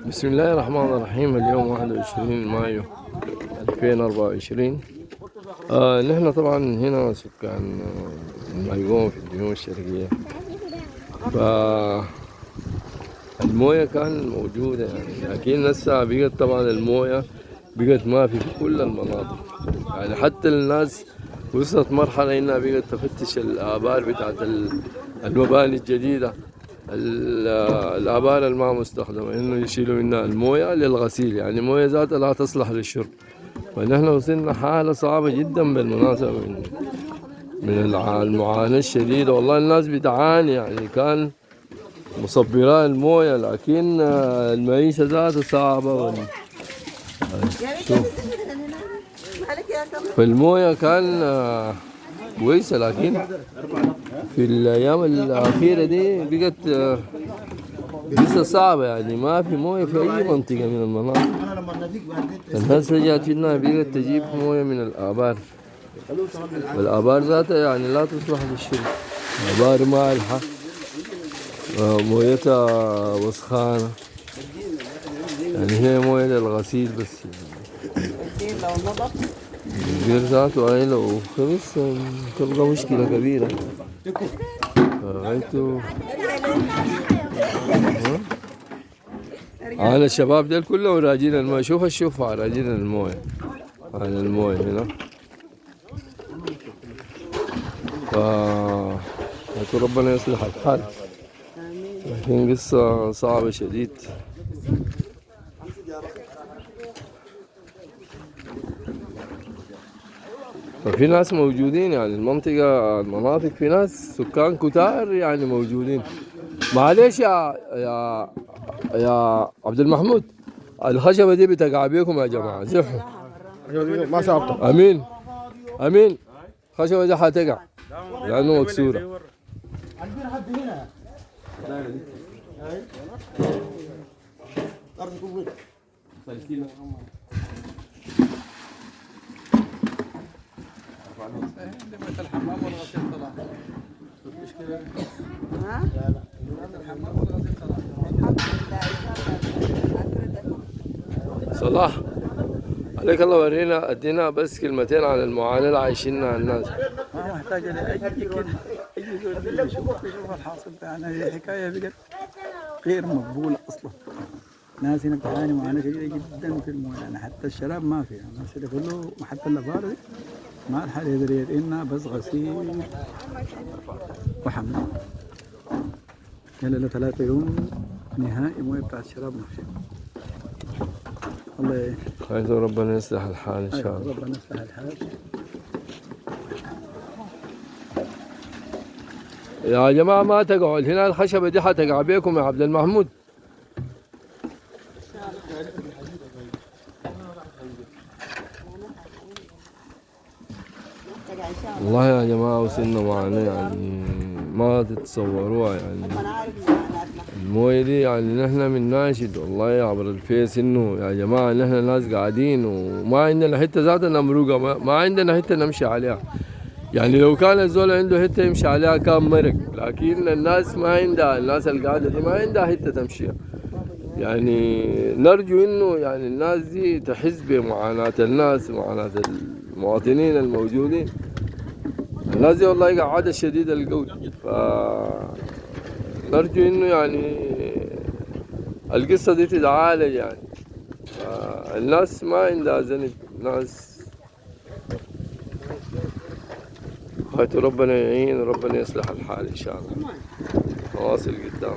بسم الله الرحمن الرحيم. اليوم 21 مايو 2024. نحن طبعا هنا سكان المايقون في الجنوب الشرقية. فالموية كان موجودة يعني، لكن هسه بقت طبعا الموية بقت ما في كل المناطق. يعني حتى الناس وصلت مرحلة انها بقت تفتش الآبار بتاعت المباني الجديدة، الآبار الما مستخدمة، إنه يشيلوا منها الموية للغسيل، يعني الموية ذاتها لا تصلح للشرب. فنحن وصلنا حالة صعبة جدا بالمناسبة من المعاناة الشديدة. والله الناس بتعاني، يعني كان مصبرات الموية، لكن المعيشة ذاتها صعبة. شوف، فالموية كان كويسة، لكن في الأيام الأخيرة دي بقت لسه صعبة، يعني ما في موية في أي منطقة من المناطق. الناس رجعت فينا بقت تجيب موية من الآبار، والآبار ذاتها يعني لا تصلح للشرب، آبار مالحة، مويتها وسخانة، يعني هي موية للغسيل بس. البير ذاته أي لو خلص تلقى مشكلة كبيرة. غايته أنا الشباب ديل كلهم راجين المويه. شوف الشوفة راجين المويه، على المويه هنا. ربنا يصلح الحال. لكن قصة صعبة شديد. ففي ناس موجودين، يعني المناطق في ناس سكان كتار يعني موجودين. معلش يا عبد المحمود، الخشبة دي بتقع بيكم يا جماعة. زحوا ما صعبت. امين امين. الخشبة دي حتقع لأنه مكسورة. الحمام والغسيل طلع. المشكلة الحمام والغسيل طلع. صلاح عليك الله، ورينا ادينا بس كلمتين عن المعاناة اللي عايشينها الناس. ما محتاجة لأي كده، أي زول يشوف الحاصل بتاعنا. هي حكاية بقت غير مقبولة أصلا. ناس هنا بتعاني معاناة شديدة جدا في المويه، يعني حتى الشراب ما فيها. الناس اللي كله حتى الأبار دي ما الحال يقدر إنها بس غسيل وحمام. يلا له 3 يوم نهائي مويه بتاع الشراب ما فيها. الله خير، ربنا يصلح الحال ان شاء الله. ربنا يصلح الحال. يا جماعة ما تقعد هنا، الخشبة دي حتقع بيكم يا عبد المحمود. والله يا جماعة وصلنا معنا يعني ما تتصوروها. يعني المويه دي يعني نحن من ناشد والله عبر الفيس انه يا جماعة نحن ناس قاعدين وما عندنا حتة ذاتها نمروقة، ما عندنا حتة نمشي عليها. يعني لو كان الزول عنده حتة يمشي عليها كان مرق، لكن الناس ما عندها، الناس القاعدة دي ما عندها حتة تمشيها. يعني نرجو انه يعني الناس دي تحس بمعاناة الناس، معاناة المواطنين الموجودين. الناس دي والله قاعدة شديد القوي. نرجو انه يعني القصة دي تتعالج يعني. الناس ما عندها ذنب، ناس خايتوا. ربنا يعين، ربنا يصلح الحال ان شاء الله. نواصل قدام.